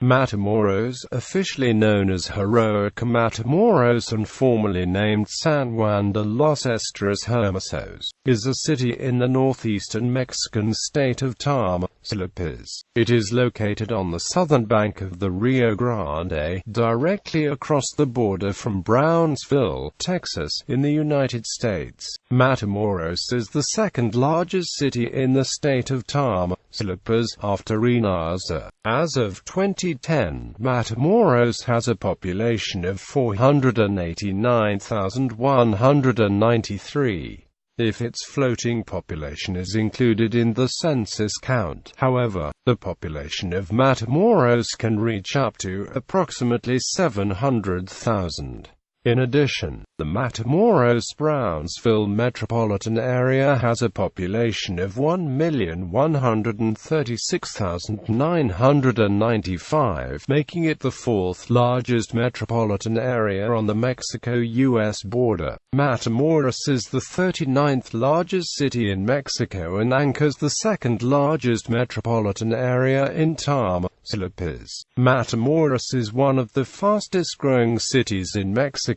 Matamoros, officially known as Heroica Matamoros and formerly named San Juan de los Esteros Hermosos, is a city in the northeastern Mexican state of Tamaulipas. It is located on the southern bank of the Rio Grande, directly across the border from Brownsville, Texas, in the United States. Matamoros is the second largest city in the state of Tamaulipas, after Reynosa. As of 2010, Matamoros has a population of 489,193. If its floating population is included in the census count, however, the population of Matamoros can reach up to approximately 700,000. In addition, the Matamoros-Brownsville metropolitan area has a population of 1,136,995, making it the fourth largest metropolitan area on the Mexico-US border. Matamoros is the 39th largest city in Mexico and anchors the second largest metropolitan area in Tamaulipas. Matamoros is one of the fastest-growing cities in Mexico,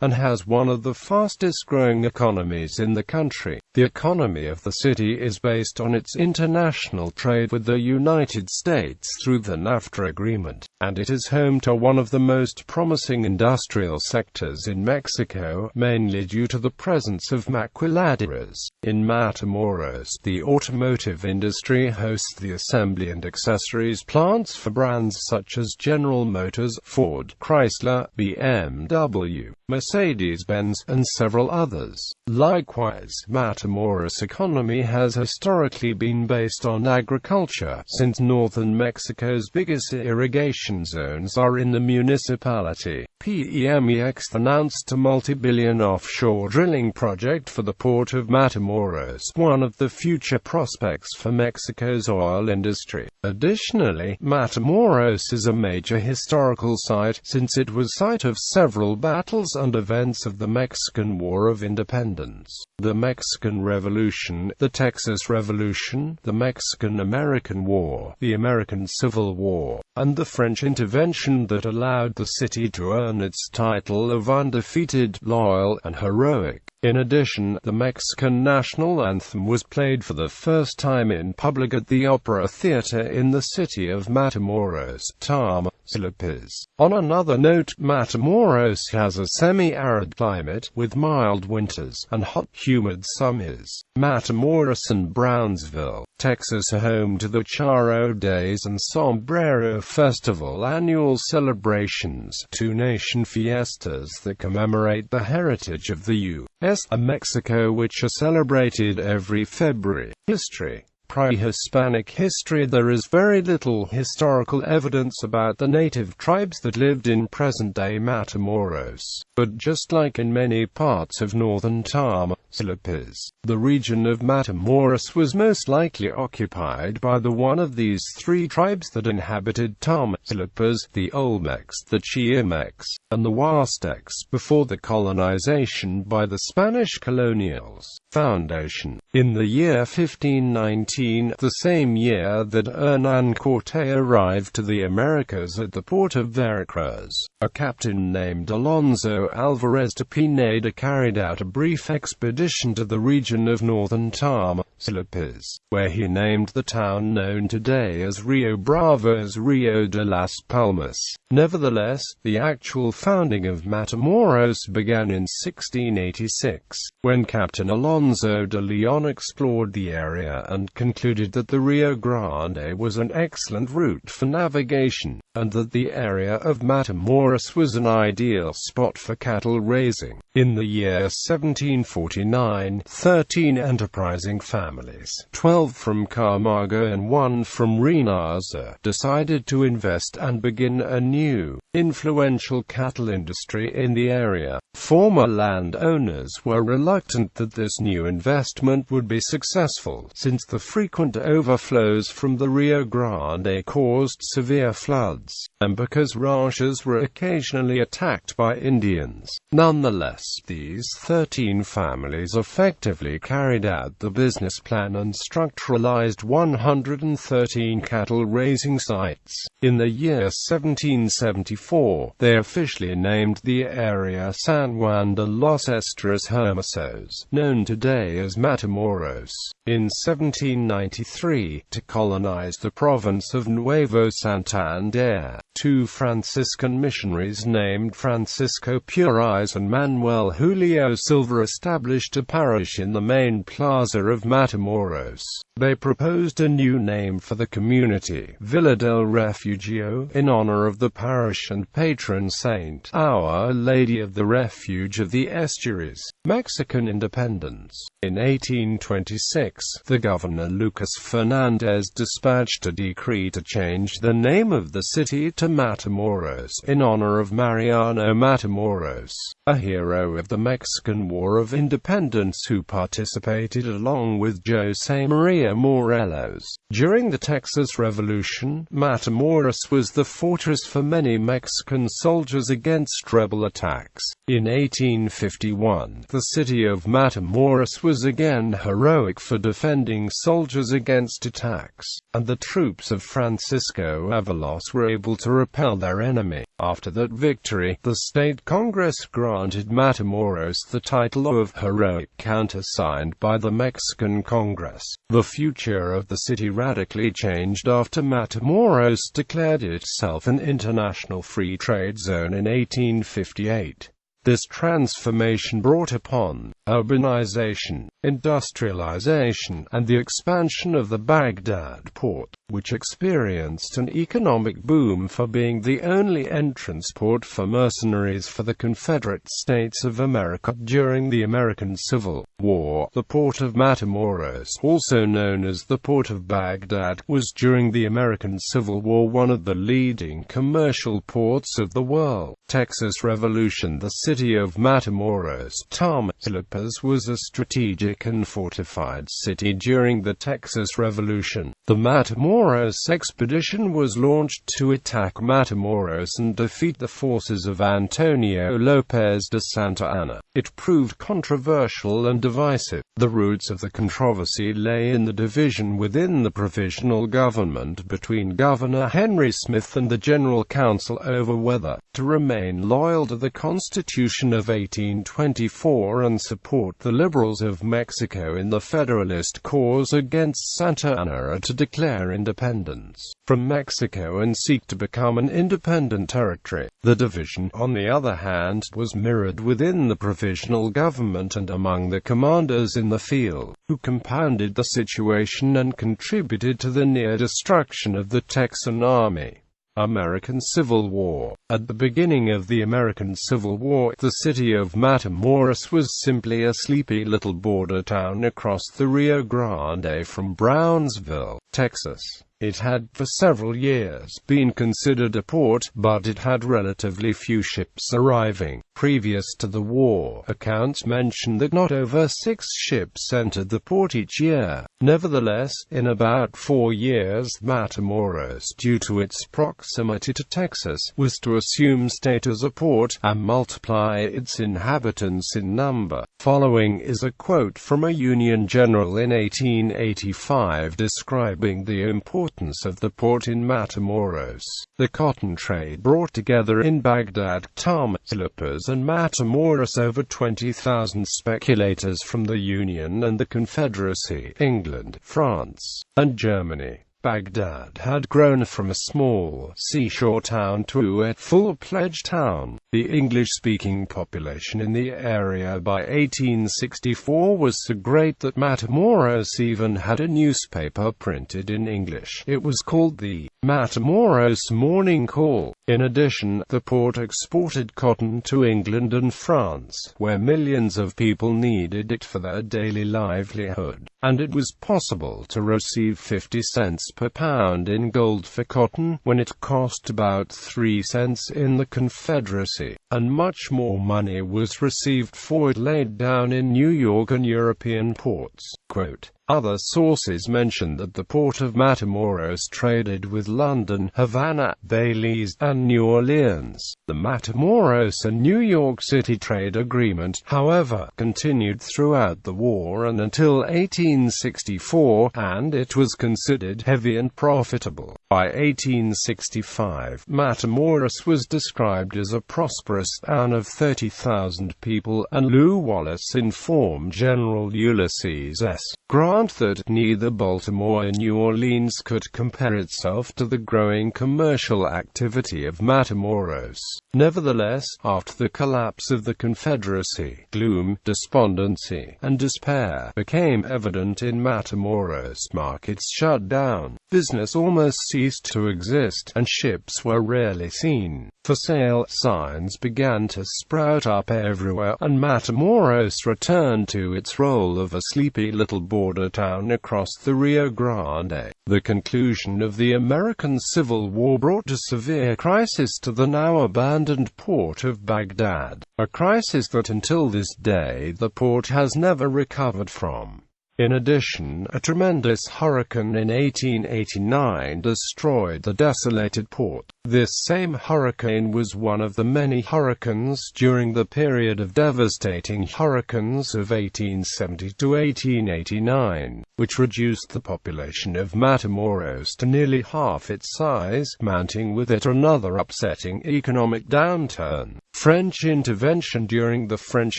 and has one of the fastest-growing economies in the country. The economy of the city is based on its international trade with the United States through the NAFTA agreement, and it is home to one of the most promising industrial sectors in Mexico, mainly due to the presence of maquiladoras. In Matamoros, the automotive industry hosts the assembly and accessories plants for brands such as General Motors, Ford, Chrysler, BMW, Mercedes-Benz, and several others. Likewise, Matamoros' economy has historically been based on agriculture, since northern Mexico's biggest irrigation zones are in the municipality. Pemex announced a multi-billion offshore drilling project for the port of Matamoros, one of the future prospects for Mexico's oil industry. Additionally, Matamoros is a major historical site, since it was site of several battles and events of the Mexican War of Independence, the Mexican Revolution, the Texas Revolution, the Mexican-American War, the American Civil War, and the French intervention that allowed the city to earn its title of undefeated, loyal, and heroic. In addition, the Mexican national anthem was played for the first time in public at the Opera Theater in the city of Matamoros, Tamaulipas. On another note, Matamoros has a semi-arid climate, with mild winters and hot, humid summers. Matamoros and Brownsville, Texas are home to the Charro Days and Sombrero Festival annual celebrations, two nation fiestas that commemorate the heritage of the U.S. and Mexico, which are celebrated every February. History. Pre-Hispanic history. There is very little historical evidence about the native tribes that lived in present-day Matamoros, but just like in many parts of northern Tamaulipas, the region of Matamoros was most likely occupied by the one of these three tribes that inhabited Tamaulipas: the Olmecs, the Chiamecs, and the Huastecs, before the colonization by the Spanish colonials. Foundation. In the year 1519, the same year that Hernán Cortés arrived to the Americas at the port of Veracruz, a captain named Alonso Alvarez de Pineda carried out a brief expedition to the region of northern Tamaulipas, where he named the town known today as Rio Bravo as Rio de las Palmas. Nevertheless, the actual founding of Matamoros began in 1686, when Captain Alonso de Leon explored the area and concluded that the Rio Grande was an excellent route for navigation, and that the area of Matamoros was an ideal spot for cattle raising. In the year 1749, 13 enterprising families, 12 from Camargo and 1 from Reynosa, decided to invest and begin a new, influential cattle industry in the area. Former landowners were reluctant that this new investment would be successful, since the frequent overflows from the Rio Grande caused severe floods, and because ranchers were occasionally attacked by Indians. Nonetheless, these 13 families effectively carried out the business plan and structuralized 113 cattle-raising sites. In the year 1774, they officially named the area San Juan de los Esteros Hermosos, known today as Matamoros. In 1793, to colonize the province of Nuevo Santander, 2 Franciscan missionaries named Francisco Purais and Manuel Julio Silva established a parish in the main plaza of Matamoros. They proposed a new name for the community, Villa del Refugio, in honor of the parish and patron saint, Our Lady of the Refuge of the Estuaries. Mexican independence. In 1826, the governor Lucas Fernandez dispatched a decree to change the name of the city to Matamoros, in honor of Mariano Matamoros, a hero of the Mexican War of Independence who participated along with José María Morelos. During the Texas Revolution, Matamoros was the fortress for many Mexican soldiers against rebel attacks. In 1851, the city of Matamoros was again heroic for defending soldiers against attacks, and the troops of Francisco Avalos were able to repel their enemy. After that victory, the state Congress granted Matamoros the title of heroic, countersigned by the Mexican Congress. The future of the city radically changed after Matamoros declared itself an international free trade zone in 1858. This transformation brought upon urbanization, industrialization, and the expansion of the Baghdad port, which experienced an economic boom for being the only entrance port for mercenaries for the Confederate States of America during the American Civil War. The port of Matamoros, also known as the Port of Baghdad, was during the American Civil War one of the leading commercial ports of the world. Texas Revolution. The city of Matamoros, Tamaulipas, was a strategic and fortified city during the Texas Revolution. The Matamoros expedition was launched to attack Matamoros and defeat the forces of Antonio Lopez de Santa Anna. It proved controversial and divisive. The roots of the controversy lay in the division within the provisional government between Governor Henry Smith and the General Council over whether to remain loyal to the Constitution of 1824 and support the liberals of Mexico in the Federalist cause against Santa Anna, or to declare independence from Mexico and seek to become an independent territory. The division, on the other hand, was mirrored within the provisional government and among the commanders in the field, who compounded the situation and contributed to the near destruction of the Texan Army. American Civil War. At the beginning of the American Civil War, the city of Matamoros was simply a sleepy little border town across the Rio Grande from Brownsville, Texas. It had for several years been considered a port, but it had relatively few ships arriving. Previous to the war, accounts mention that not over 6 ships entered the port each year. Nevertheless, in about 4 years, Matamoros, due to its proximity to Texas, was to assume state as a port, and multiply its inhabitants in number. Following is a quote from a Union general in 1885 describing the importance of the port in Matamoros. The cotton trade brought together in Baghdad, Tamaulipas, and Matamoros over 20,000 speculators from the Union and the Confederacy, England, France, and Germany. Baghdad had grown from a small seashore town to a full-fledged town. The English-speaking population in the area by 1864 was so great that Matamoros even had a newspaper printed in English. It was called the Matamoros Morning Call. In addition, the port exported cotton to England and France, where millions of people needed it for their daily livelihood. and it was possible to receive 50 cents per pound in gold for cotton, when it cost about 3 cents in the Confederacy, and much more money was received for it laid down in New York and European ports. Quote, other sources mention that the port of Matamoros traded with London, Havana, Belize, and New Orleans. The Matamoros and New York City trade agreement, however, continued throughout the war and until 1864, and it was considered heavy and profitable. By 1865, Matamoros was described as a prosperous town of 30,000 people, and Lew Wallace informed General Ulysses S. Grant that neither Baltimore nor New Orleans could compare itself to the growing commercial activity of Matamoros. Nevertheless, after the collapse of the Confederacy, gloom, despondency, and despair became evident in Matamoros. Markets shut down, business almost ceased to exist, and ships were rarely seen. For sale signs began to sprout up everywhere, and Matamoros returned to its role of a sleepy little border town across the Rio Grande. The conclusion of the American Civil War brought a severe crisis to the now abandoned port of Baghdad, a crisis that until this day the port has never recovered from. In addition, a tremendous hurricane in 1889 destroyed the desolated port. This same hurricane was one of the many hurricanes during the period of devastating hurricanes of 1870 to 1889, which reduced the population of Matamoros to nearly half its size, mounting with it another upsetting economic downturn. French intervention. During the French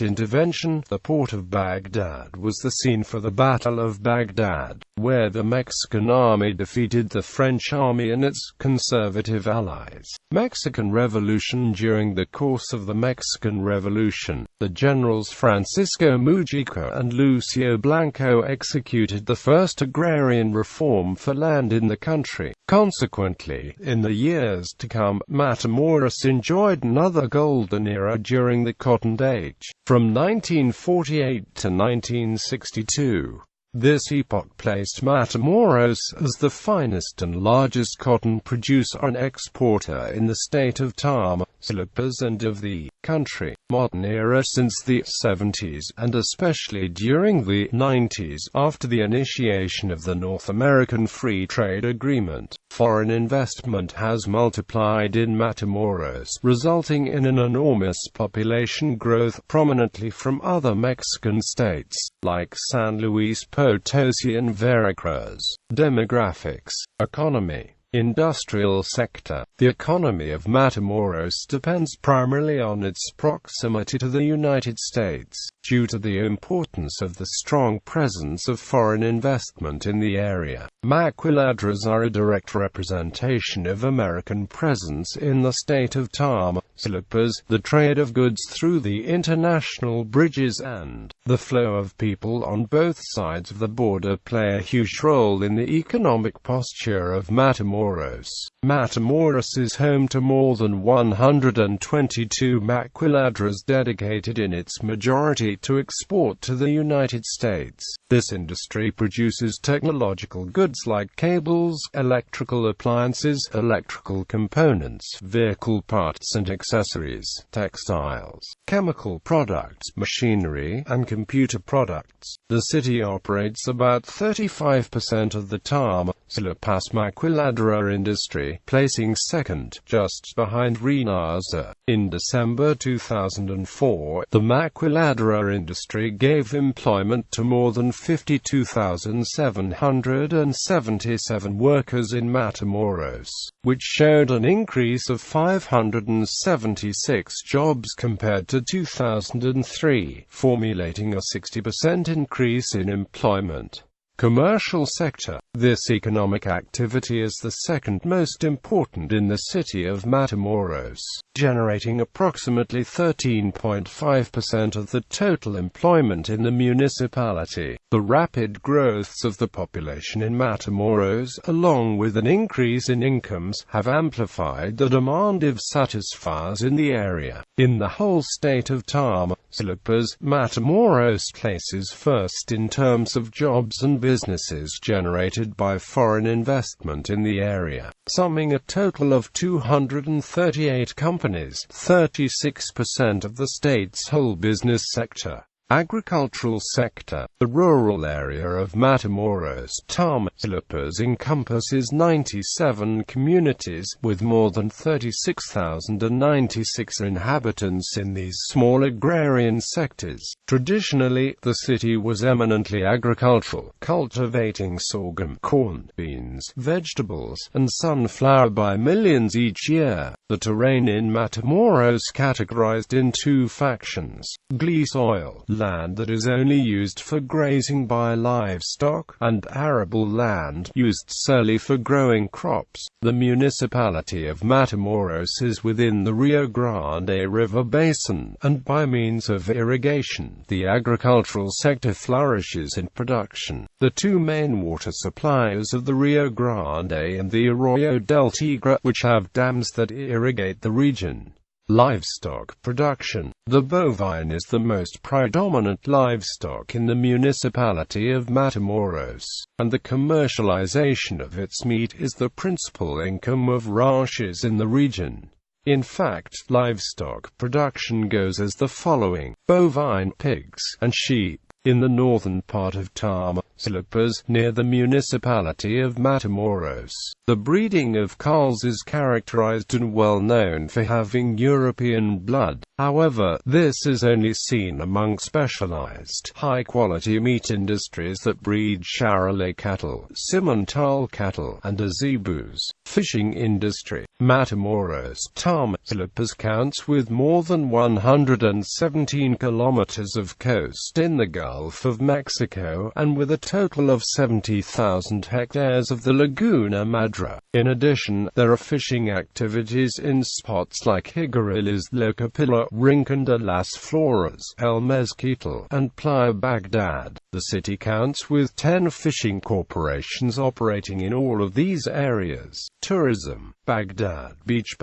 intervention, the port of Baghdad was the scene for the Battle of Baghdad, where the Mexican army defeated the French army and its conservative allies. Mexican Revolution. During the course of the Mexican Revolution, the generals Francisco Mujica and Lucio Blanco executed the first agrarian reform for land in the country. Consequently, in the years to come, Matamoros enjoyed another golden era during the Cotton Age, from 1948 to 1962. This epoch placed Matamoros as the finest and largest cotton producer and exporter in the state of Tamaulipas and of the country. Modern era. Since the 70s, and especially during the 90s, after the initiation of the North American Free Trade Agreement, foreign investment has multiplied in Matamoros, resulting in an enormous population growth, prominently from other Mexican states, like San Luis Potosi and Veracruz. Demographics. Economy. Industrial sector. The economy of Matamoros depends primarily on its proximity to the United States, due to the importance of the strong presence of foreign investment in the area. Maquiladoras are a direct representation of American presence in the state of Tamaulipas. The trade of goods through the international bridges and the flow of people on both sides of the border play a huge role in the economic posture of Matamoros. Matamoros is home to more than 122 maquiladoras dedicated in its majority to export to the United States. This industry produces technological goods like cables, electrical appliances, electrical components, vehicle parts and accessories, textiles, chemical products, machinery, and computer products. The city operates about 35% of the Tamaulipas maquiladora industry, placing second, just behind Reynosa. In December 2004, the maquiladora industry gave employment to more than 52,777 workers in Matamoros, which showed an increase of 576 jobs compared to 2003, formulating a 60% increase in employment. Commercial sector. This economic activity is the second most important in the city of Matamoros, generating approximately 13.5% of the total employment in the municipality. The rapid growths of the population in Matamoros, along with an increase in incomes, have amplified the demand of satisfiers in the area. In the whole state of Tamaulipas, Matamoros places first in terms of jobs and businesses generated by foreign investment in the area, summing a total of 238 companies, 36% of the state's whole business sector. Agricultural sector. The rural area of Matamoros, Tamaulipas encompasses 97 communities, with more than 36,096 inhabitants in these small agrarian sectors. Traditionally, the city was eminently agricultural, cultivating sorghum, corn, beans, vegetables, and sunflower by millions each year. The terrain in Matamoros categorized in two factions: glee soil, land that is only used for grazing by livestock, and arable land, used solely for growing crops. The municipality of Matamoros is within the Rio Grande River basin, and by means of irrigation, the agricultural sector flourishes in production. The two main water suppliers of the Rio Grande and the Arroyo del Tigre, which have dams that irrigate the region. Livestock production. The bovine is the most predominant livestock in the municipality of Matamoros, and the commercialization of its meat is the principal income of ranchers in the region. In fact, livestock production goes as the following: bovine, pigs, and sheep. In the northern part of Tamaulipas, near the municipality of Matamoros, the breeding of culls is characterized and well known for having European blood. However, this is only seen among specialized, high-quality meat industries that breed Charolais cattle, Simmental cattle, and Azebus. Fishing industry. Matamoros, Tamaulipas counts with more than 117 kilometers of coast in the Gulf of Mexico, and with a total of 70,000 hectares of the Laguna Madre. In addition, there are fishing activities in spots like Higuerillas, Locapilla, Rincon de las Flores, El Mezquital, and Playa Bagdad. The city counts with 10 fishing corporations operating in all of these areas. Tourism. Bagdad Beach,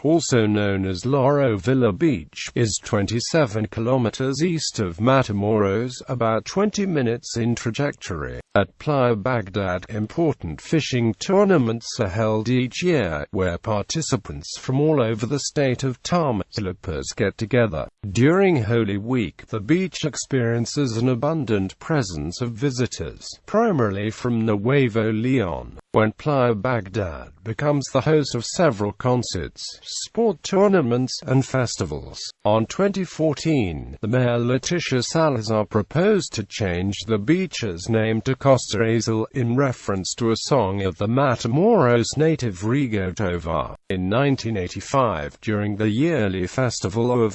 also known as Loro Villa Beach, is 27 kilometers east of Matamoros, about 20 minutes in trajectory. At Playa Bagdad, important fishing tournaments are held each year, where participants from all over the state of Tamaulipas get together. During Holy Week, the beach experiences an abundant presence of visitors, primarily from Nuevo Leon, when Playa Bagdad becomes the host of several concerts, sport tournaments, and festivals. On 2014, the mayor Leticia Salazar proposed to change the beach's name to Costa Azul, in reference to a song of the Matamoros native Rigo Tovar. In 1985, during the yearly festival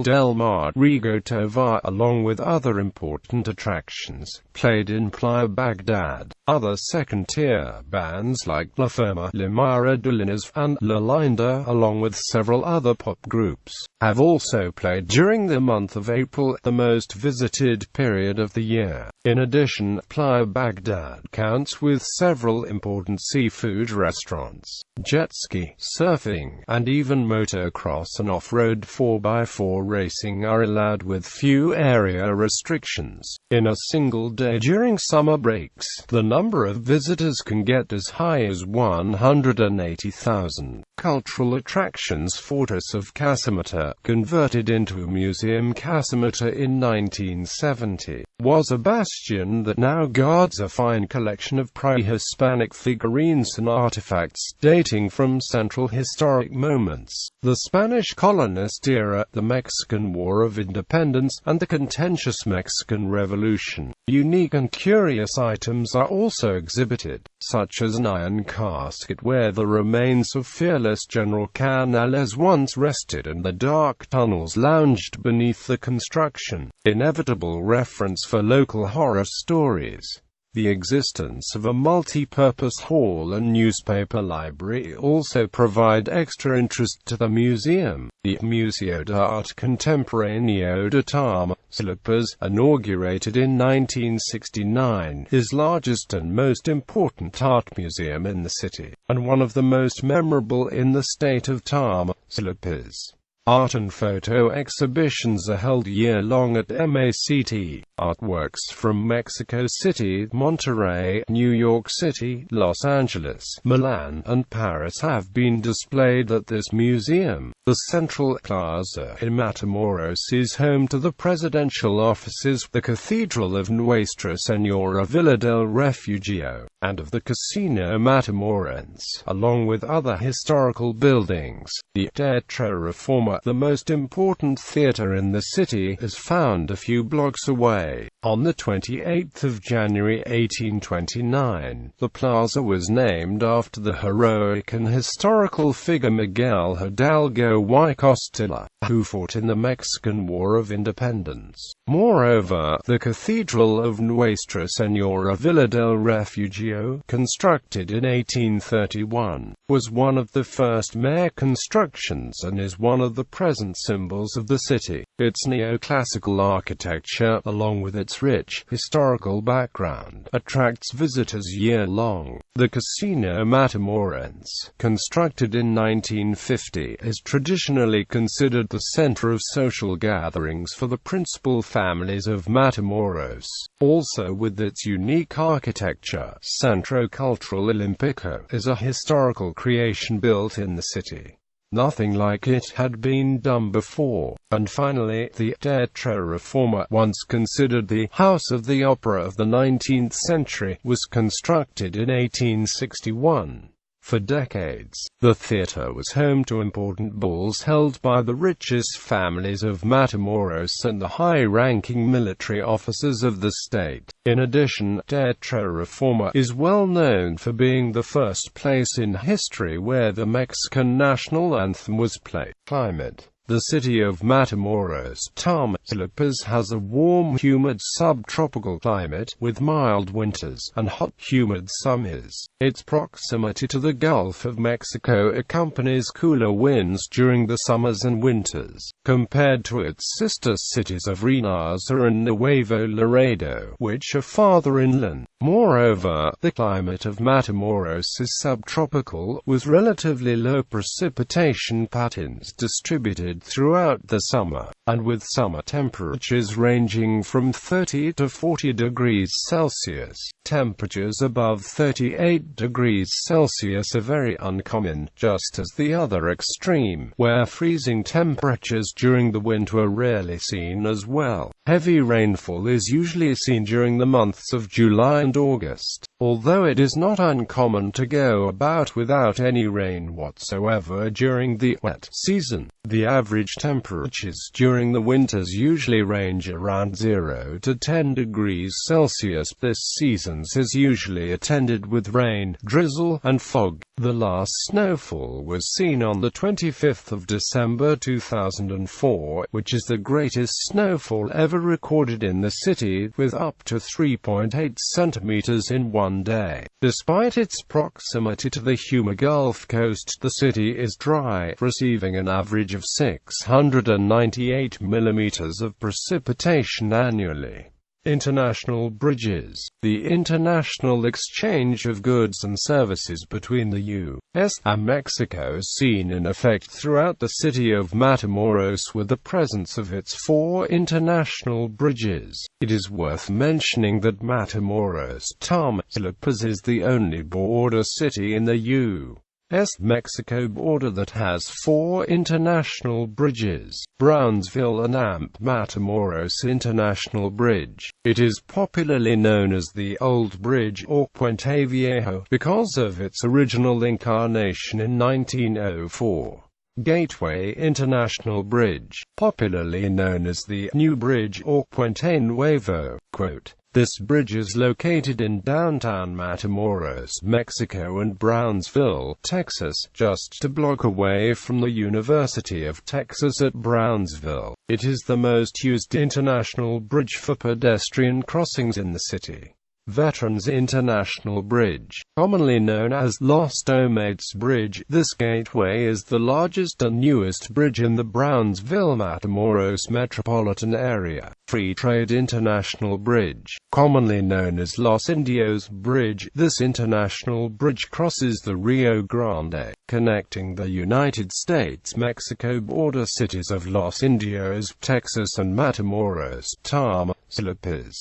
del Mar, Rigo Tovar, along with other important attractions, played in Playa Bagdad. Other second-tier bands like La Firma, La Maradolinas, and La Linda, along with several other pop groups, have also played during the month of April, the most visited period of the year. In addition, Playa Bagdad counts with several important seafood restaurants, jet ski, surfing, and even motocross and off-road 4x4 racing are allowed with few area restrictions. In a single day during summer breaks, the number of visitors can get as high as 180,000. Cultural attractions. Fortress of Casamata, converted into a museum. Casamata in 1970 was a bastion that now guards a fine collection of pre-Hispanic figurines and artifacts dating from central historic moments: the Spanish colonist era, the Mexican War of Independence, and the contentious Mexican Revolution. Unique and curious items are also exhibited, such such as an iron casket where the remains of fearless General Canales once rested and the dark tunnels lounged beneath the construction. Inevitable reference for local horror stories. The existence of a multi-purpose hall and newspaper library also provide extra interest to the museum. The Museo de Arte Contemporáneo de Tamaulipas, inaugurated in 1969, is largest and most important art museum in the city, and one of the most memorable in the state of Tamaulipas. Art and photo exhibitions are held year-long at AMAPO. Artworks from Mexico City, Monterrey, New York City, Los Angeles, Milan, and Paris have been displayed at this museum. The Central Plaza in Matamoros is home to the presidential offices, the Cathedral of Nuestra Señora Villa del Refugio, and of the Casino Matamoros, along with other historical buildings. The Teatro Reforma, the most important theater in the city, is found a few blocks away. On the 28th of January 1829, the plaza was named after the heroic and historical figure Miguel Hidalgo y Costilla, who fought in the Mexican War of Independence. Moreover, the Cathedral of Nuestra Señora Villa del Refugio, constructed in 1831, was one of the first Maya constructions and is one of the present symbols of the city. Its neoclassical architecture, along with its rich historical background, attracts visitors year-long. The Casino Matamoros, constructed in 1950, is traditionally considered the center of social gatherings for the principal families of Matamoros. Also, with its unique architecture, Centro Cultural Olímpico is a historical creation built in the city. Nothing like it had been done before. And finally, the Teatro Reforma, once considered the House of the Opera of the 19th century, was constructed in 1861. For decades, the theater was home to important balls held by the richest families of Matamoros and the high-ranking military officers of the state. In addition, Teatro Reforma is well known for being the first place in history where the Mexican national anthem was played. Climate. The city of Matamoros, Tamaulipas, has a warm, humid subtropical climate, with mild winters and hot, humid summers. Its proximity to the Gulf of Mexico accompanies cooler winds during the summers and winters, compared to its sister cities of Reynosa and Nuevo Laredo, which are farther inland. Moreover, the climate of Matamoros is subtropical, with relatively low precipitation patterns distributed throughout the summer, and with summer temperatures ranging from 30 to 40 degrees Celsius. Temperatures above 38 degrees Celsius are very uncommon, just as the other extreme, where freezing temperatures during the winter are rarely seen as well. Heavy rainfall is usually seen during the months of July and August, although it is not uncommon to go about without any rain whatsoever during the wet season. The average temperatures during the winters usually range around 0 to 10 degrees Celsius. This season is usually attended with rain, drizzle, and fog. The last snowfall was seen on the 25th of December 2004, which is the greatest snowfall ever recorded in the city, with up to 3.8 centimeters in one day. Despite its proximity to the humid Gulf Coast, the city is dry, receiving an average of 698 millimeters of precipitation annually. International bridges. The international exchange of goods and services between the U.S. and Mexico is seen in effect throughout the city of Matamoros with the presence of its 4 international bridges. It is worth mentioning that Matamoros, Tamaulipas, is the only border city in the U.S.-Mexico border that has 4 international bridges: Brownsville and Matamoros International Bridge. It is popularly known as the Old Bridge or Puente Viejo because of its original incarnation in 1904. Gateway International Bridge, popularly known as the New Bridge or Puente Nuevo. Quote, This bridge is located in downtown Matamoros, Mexico and Brownsville, Texas, just a block away from the University of Texas at Brownsville. It is the most used international bridge for pedestrian crossings in the city. Veterans International Bridge, commonly known as Los Tomates Bridge, this gateway is the largest and newest bridge in the Brownsville-Matamoros metropolitan area. Free Trade International Bridge, commonly known as Los Indios Bridge, this international bridge crosses the Rio Grande, connecting the United States-Mexico border cities of Los Indios, Texas and Matamoros, Tamaulipas.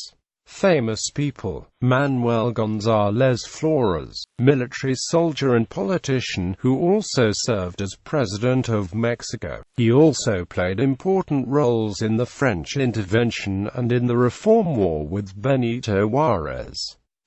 Famous people: Manuel González Flores, military soldier and politician who also served as President of Mexico. He also played important roles in the French intervention and in the Reform War with Benito Juárez.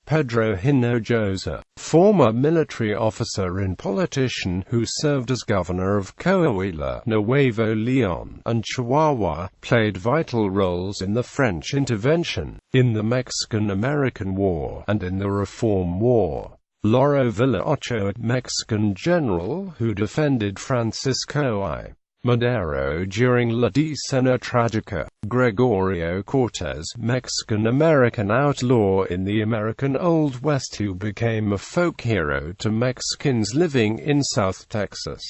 Pedro Hinojosa, former military officer and politician who served as governor of Coahuila, Nuevo León, and Chihuahua, played vital roles in the French intervention, in the Mexican-American War, and in the Reform War. Lauro Villa Ochoa, Mexican general who defended Francisco I. Madero during La Decena Tragica. Gregorio Cortés, Mexican-American outlaw in the American Old West who became a folk hero to Mexicans living in South Texas.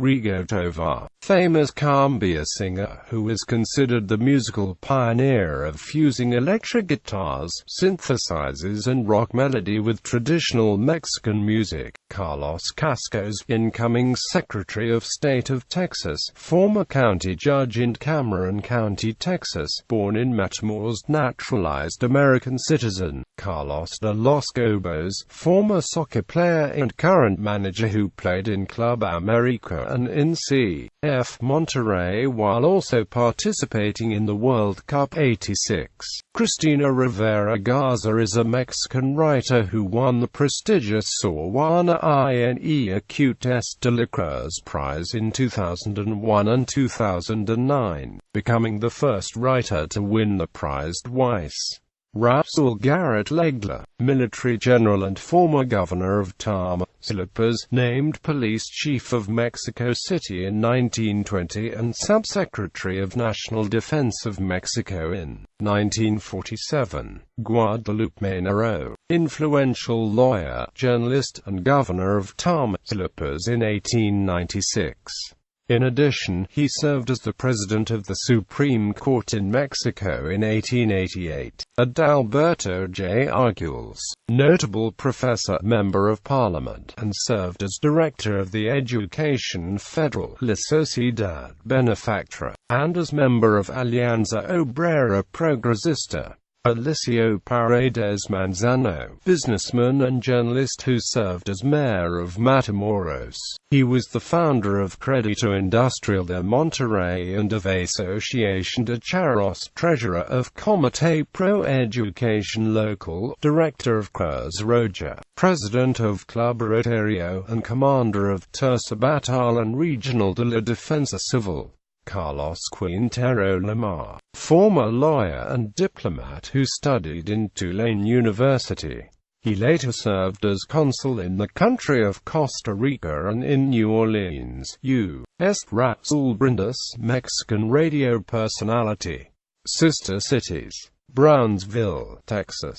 Rigo Tovar, famous cumbia singer who is considered the musical pioneer of fusing electric guitars, synthesizers and rock melody with traditional Mexican music. Carlos Cascos, incoming Secretary of State of Texas, former county judge in Cameron County, Texas, born in Matamoros, naturalized American citizen. Carlos de los Gobos, former soccer player and current manager who played in Club America and in C.F. Monterrey while also participating in the World Cup '86. Cristina Rivera Garza is a Mexican writer who won the prestigious Sor Juana Inés de la Cruz Prize in 2001 and 2009, becoming the first writer to win the prize twice. Raul Garrett Legler, military general and former governor of Tamaulipas, named police chief of Mexico City in 1920 and subsecretary of National Defense of Mexico in 1947. Guadalupe Manero, influential lawyer, journalist, and governor of Tamaulipas in 1896. In addition, he served as the president of the Supreme Court in Mexico in 1888. Adalberto J. Arguelles, notable professor, member of parliament, and served as director of the Education Federal, La Sociedad Benefactora, and as member of Alianza Obrera Progresista. Alicio Paredes Manzano, businessman and journalist who served as mayor of Matamoros. He was the founder of Crédito Industrial de Monterrey and of Asociación de Charros, treasurer of Comité Pro Educación Local, director of Cruz Roja, president of Club Rotario, and commander of Tercer Batallón Regional de la Defensa Civil. Carlos Quintero Lamar, former lawyer and diplomat who studied in Tulane University. He later served as consul in the country of Costa Rica and in New Orleans, U.S. Raul Brindis, Mexican radio personality. Sister cities: Brownsville, Texas.